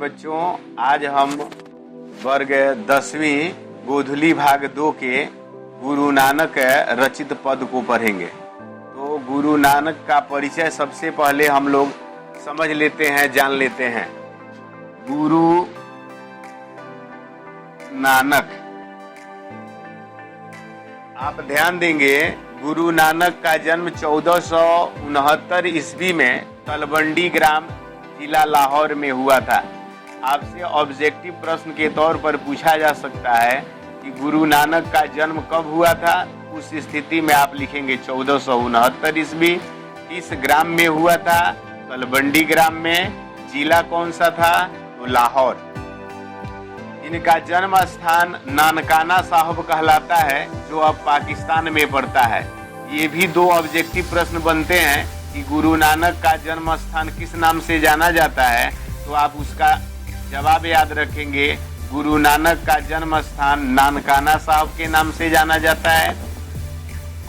बच्चों, आज हम वर्ग 10वीं गोधुली भाग 2 के गुरु नानक रचित पद को पढ़ेंगे। तो गुरु नानक का परिचय सबसे पहले हम लोग समझ लेते हैं, जान लेते हैं। गुरु नानक, आप ध्यान देंगे, गुरु नानक का जन्म 1469 ईस्वी में तलवंडी ग्राम, जिला लाहौर में हुआ था। आपसे ऑब्जेक्टिव प्रश्न के तौर पर पूछा जा सकता है कि गुरु नानक का जन्म कब हुआ था। उस स्थिति में आप लिखेंगे 1469 ईस्वी। किस ग्राम में हुआ था? तलवंडी ग्राम में। जिला कौन सा था? तो लाहौर। इनका जन्म स्थान नानकाना साहब कहलाता है, जो अब पाकिस्तान में पड़ता है। ये भी दो ऑब्जेक्टिव प्रश्न बनते हैं कि गुरु नानक का जन्म स्थान किस नाम से जाना जाता है, तो आप उसका जवाब याद रखेंगे। गुरु नानक का जन्म स्थान नानकाना साहब के नाम से जाना जाता है।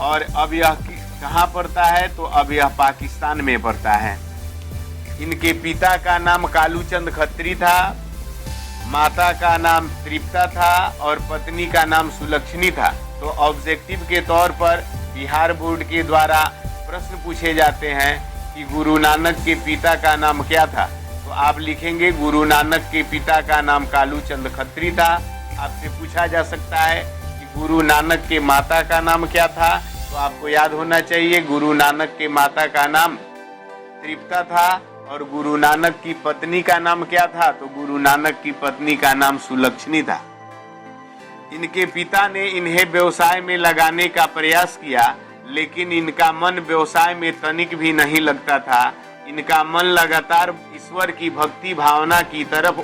और अब यह कहाँ पड़ता है? तो अब यह पाकिस्तान में पड़ता है। इनके पिता का नाम कालूचंद खत्री था, माता का नाम तृप्ता था और पत्नी का नाम सुलक्षणी था। तो ऑब्जेक्टिव के तौर पर बिहार बोर्ड के द्वारा प्रश्न पूछे जाते हैं कि गुरु नानक के पिता का नाम क्या था, तो आप लिखेंगे गुरु नानक के पिता का नाम कालूचंद खत्री था। आपसे पूछा जा सकता है कि गुरु नानक के माता का नाम क्या था, तो आपको याद होना चाहिए गुरु नानक के माता का नाम तृप्ता था। और गुरु नानक की पत्नी का नाम क्या था? तो गुरु नानक की पत्नी का नाम सुलक्षणी था। इनके पिता ने इन्हें व्यवसाय में लगाने का प्रयास किया, लेकिन इनका मन व्यवसाय में तनिक भी नहीं लगता था। इनका मन लगातार ईश्वर की भक्ति भावना की तरफ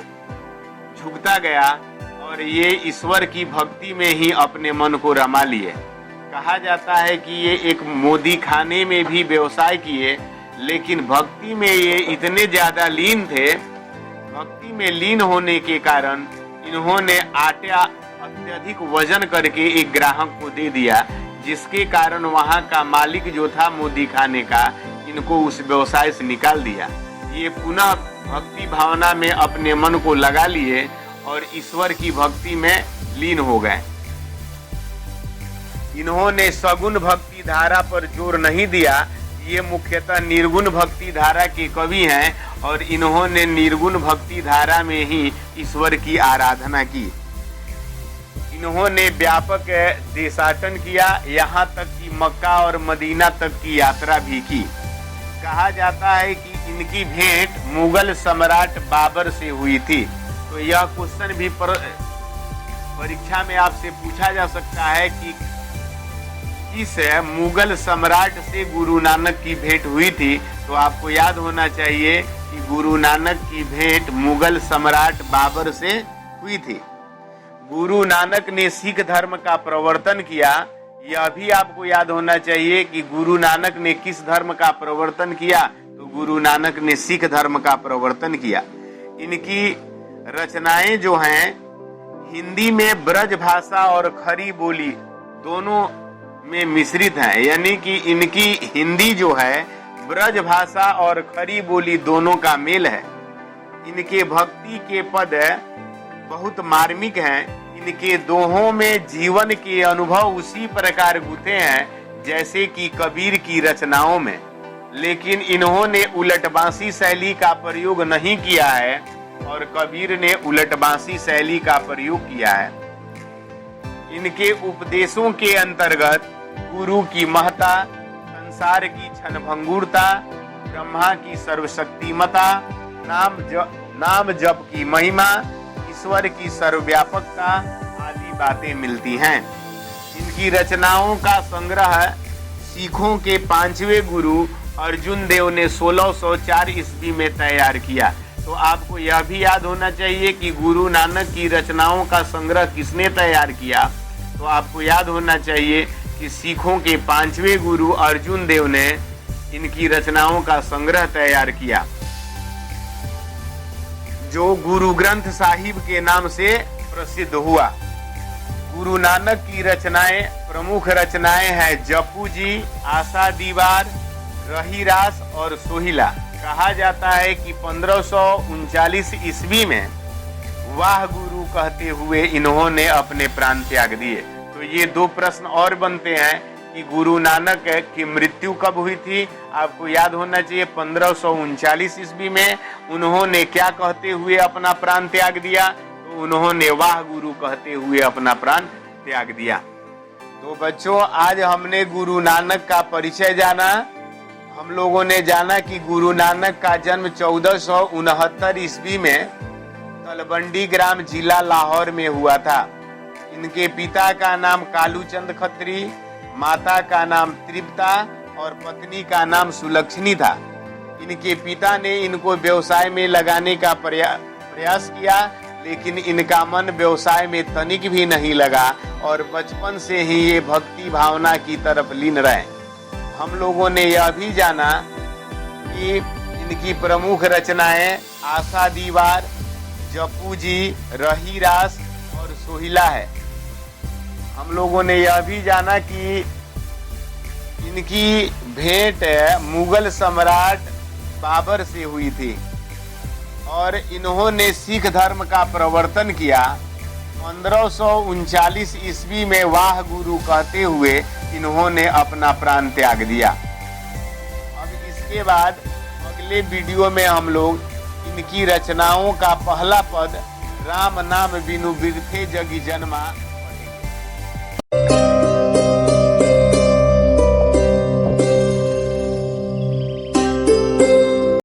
झुकता गया और ये ईश्वर की भक्ति में ही अपने मन को रमा लिए। कहा जाता है कि ये एक मोदी खाने में भी व्यवसाय किए, लेकिन भक्ति में ये इतने ज्यादा लीन थे, भक्ति में लीन होने के कारण इन्होंने आटा अत्यधिक वजन करके एक ग्राहक को दे दिया, जिसके कारण वहां का मालिक जो था मोदी खाने का, इनको उस व्यवसाय से निकाल दिया। ये पुनः भक्ति भावना में अपने मन को लगा लिए और ईश्वर की भक्ति में लीन हो गए। इन्होंने सगुण भक्ति धारा पर जोर नहीं दिया। ये मुख्यतः निर्गुण भक्ति धारा के कवि हैं और इन्होंने निर्गुण भक्ति धारा में ही ईश्वर की आराधना की। इन्होंने व्यापक देशाटन किया, यहाँ तक कि मक्का और मदीना तक की यात्रा भी की। कहा जाता है कि इनकी भेंट मुगल सम्राट बाबर से हुई थी। तो यह क्वेश्चन भी परीक्षा में आपसे पूछा जा सकता है कि किस मुगल सम्राट से गुरु नानक की भेंट हुई थी। तो आपको याद होना चाहिए कि गुरु नानक की भेंट मुगल सम्राट बाबर से हुई थी। गुरु नानक ने सिख धर्म का प्रवर्तन किया। यह भी आपको याद होना चाहिए कि गुरु नानक ने किस धर्म का प्रवर्तन किया, तो गुरु नानक ने सिख धर्म का प्रवर्तन किया। इनकी रचनाएं जो हैं हिंदी में ब्रज भाषा और खड़ी बोली दोनों में मिश्रित हैं, यानी कि इनकी हिंदी जो है ब्रज भाषा और खड़ी बोली दोनों का मेल है। इनके भक्ति के पद बहुत मार्मिक हैं। इनके दोहों में जीवन के अनुभव उसी प्रकार गुथे हैं जैसे कि कबीर की रचनाओं में, लेकिन इन्होंने उलटबांसी शैली का प्रयोग नहीं किया है और कबीर ने उलटबांसी शैली का प्रयोग किया है। इनके उपदेशों के अंतर्गत गुरु की महत्ता, संसार की क्षणभंगुरता, ब्रह्मा की सर्वशक्तिमता, नाम जप की महिमा, ईश्वर की सर्वव्यापकता आदि बातें मिलती हैं। इनकी रचनाओं का संग्रह सिखों के 5वें गुरु अर्जुन देव ने 1604 ईस्वी में तैयार किया। तो आपको यह भी याद होना चाहिए कि गुरु नानक की रचनाओं का संग्रह किसने तैयार किया। तो आपको याद होना चाहिए कि सिखों के 5वें गुरु अर्जुन देव ने इनकी रचनाओं का संग्रह तैयार किया, जो गुरु ग्रंथ साहिब के नाम से प्रसिद्ध हुआ। गुरु नानक की रचनाएं, प्रमुख रचनाएं हैं जपू जी, आशा दीवार, रहीरास और सोहिला। कहा जाता है कि 1539 ईस्वी में वाह गुरु कहते हुए इन्होंने अपने प्राण त्याग दिए। तो ये दो प्रश्न और बनते हैं कि गुरु नानक की मृत्यु कब हुई थी। आपको याद होना चाहिए 1539 ईस्वी में उन्होंने क्या कहते हुए अपना प्राण त्याग दिया, तो उन्होंने वाह गुरु कहते हुए अपना प्राण त्याग दिया। तो बच्चों, आज हमने गुरु नानक का परिचय जाना। हम लोगों ने जाना कि गुरु नानक का जन्म 1469 ईस्वी में तलवंडी ग्राम जिला लाहौर में हुआ था। इनके पिता का नाम कालूचंद खत्री, माता का नाम तृप्ता और पत्नी का नाम सुलक्षणी था। इनके पिता ने इनको व्यवसाय में लगाने का प्रयास किया, लेकिन इनका मन व्यवसाय में तनिक भी नहीं लगा और बचपन से ही ये भक्ति भावना की तरफ लीन रहे। हम लोगों ने यह भी जाना कि इनकी प्रमुख रचनाएं आशा दीवार, जपू जी, रही रास और सोहिला है। हम लोगों ने यह भी जाना कि इनकी भेंट मुगल सम्राट बाबर से हुई थी और इन्होंने सिख धर्म का प्रवर्तन किया। 1539 ईस्वी में वाह गुरु कहते हुए इन्होंने अपना प्राण त्याग दिया। अब इसके बाद अगले वीडियो में हम लोग इनकी रचनाओं का पहला पद राम नाम बिनु बिरथे जगी जन्मा